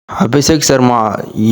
அபிஷேக் சர்மா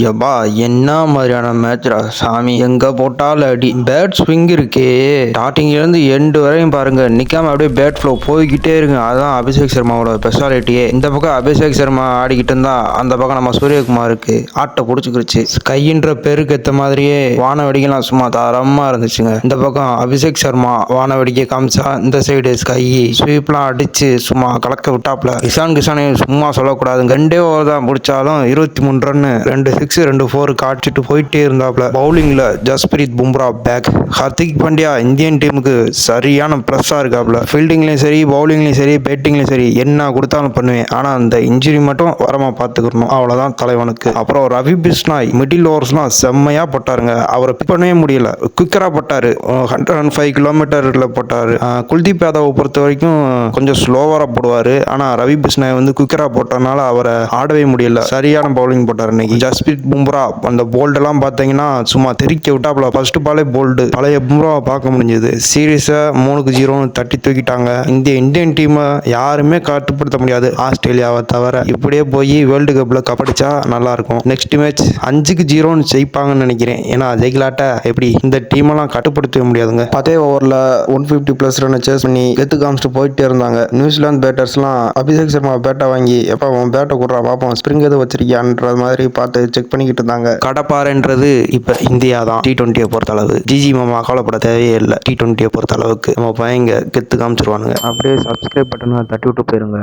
யப்பா என்ன மாதிரியான மேட்ச்ரா சாமி, எங்க போட்டாலும் அடி. பேட் ஸ்விங் இருக்கே, ஸ்டார்டிங்ல இருந்து எண்டு வரையும் பாருங்க, நிக்காம அப்படியே பேட் ஃப்ளோ போய்கிட்டே இருக்கு. அதான் அபிஷேக் சர்மாவோட ஸ்பெஷாலிட்டியே. இந்த பக்கம் அபிஷேக் சர்மா ஆடிக்கிட்டு இருந்தா, அந்த பக்கம் நம்ம சூரியகுமாருக்கு ஆட்டை பிடிச்சிக்கிருச்சு. ஸ்கைன்ற பேருக்கு ஏத்த மாதிரியே வானவெடிக்கலாம் சும்மா தரமா இருந்துச்சுங்க. இந்த பக்கம் அபிஷேக் சர்மா வானவெடிக்க காமிச்சா, இந்த சைடு ஸ்கை ஸ்வீப்லாம் அடிச்சு சும்மா கலக்க விட்டாப்ல. கிஷானே சும்மா சொல்லக்கூடாதுங்க, 2 ஓவர் தான் பிடிச்சாலும் 23 ரன், 2 6 2 4 காய்ச்சிட்டு போயிட்டே இருந்தாப்ல. பவுலிங்ல ஜஸ்பிரீத் பும்ரா பேக். ஹர்திக் பாண்டியா இந்தியன் டீமுக்கு சரியான பிளஸ்ஸா இருக்காப்ல. ஃபீல்டிங்லயும் சரி, பவுலிங்லயும் சரி, பேட்டிங்லயும் சரி, என்ன கொடுத்தாலும் பண்ணுவேன். ஆனா அந்த இன்ஜுரி மட்டும் வரமா பாத்துக்கணும், அவ்வளவுதான் தலைவனுக்கு. அப்புறம் ரவி பிஷ்னாய் மிடில் ஓவர்ஸ்லாம் செம்மையா போட்டாருங்க. அவரை பிக் பண்ணவே முடியல, குவிக்கரா போட்டாரு. 105 கிலோமீட்டர்ல போட்டாரு. குல்தீப் யாதவ் பொறுத்த வரைக்கும் கொஞ்சம் ஸ்லோவரா போடுவாரு. ஆனா ரவி பிஷ்னாய் வந்து குவிக்கரா போட்டனால அவரை ஆடவே முடியல. சரியான பவுலிங் போட்டார் இன்னைக்கு. ஜஸ்பிரீத் பும்ரா அந்த போல்டெல்லாம் பார்த்தீங்கன்னா சும்மா தெறிக்க விட்டாப்ல. ஃபர்ஸ்ட் பாலே போல்டு. பழைய பும்ராவை பார்க்க முடிஞ்சது. சீரீஸை 3-0 தட்டி தூக்கிட்டாங்க. இந்தியன் டீமை யாருமே கட்டுப்படுத்த முடியாது, ஆஸ்திரேலியாவை தவிர. இப்படியே போய் வேர்ல்டு கப்ல கப்படிச்சா நல்லா இருக்கும். நெக்ஸ்ட் மேட்ச் 5-0 ஜெயிப்பாங்கன்னு நினைக்கிறேன். ஏன்னா ஜெயிக்கலாட்ட எப்படி இந்த டீமெல்லாம் கட்டுப்படுத்தவே முடியாதுங்க. 10 ஓவரில் 150+ ரன் சேஸ் பண்ணி கெத்து காமிச்சிட்டு போயிட்டே இருந்தாங்க. நியூசிலாந்து பேட்டர்ஸ்லாம் அபிஷேக் சர்மா பேட்டை வாங்கி, எப்போ உன் பேட்டை கொடுறா பார்ப்போம், ஸ்ப்ரிங் எதுவும் வச்சிருக்கியான்ற மாதிரி பார்த்து செக் பண்ணிக்கிட்டு இருந்தாங்க. கடப்பாறைன்றது இப்ப இந்தியா தான் T20 பொறுத்த அளவு. ஜிஜி மாமா கவலைப்பட தேவையே இல்லை. T20 பொறுத்த அளவுக்கு நம்ம பையங்க கெத்து காமிச்சிருவானுங்க. அப்படியே சப்ஸ்கிரைப் பட்டனை தட்டி விட்டு போயிருங்க.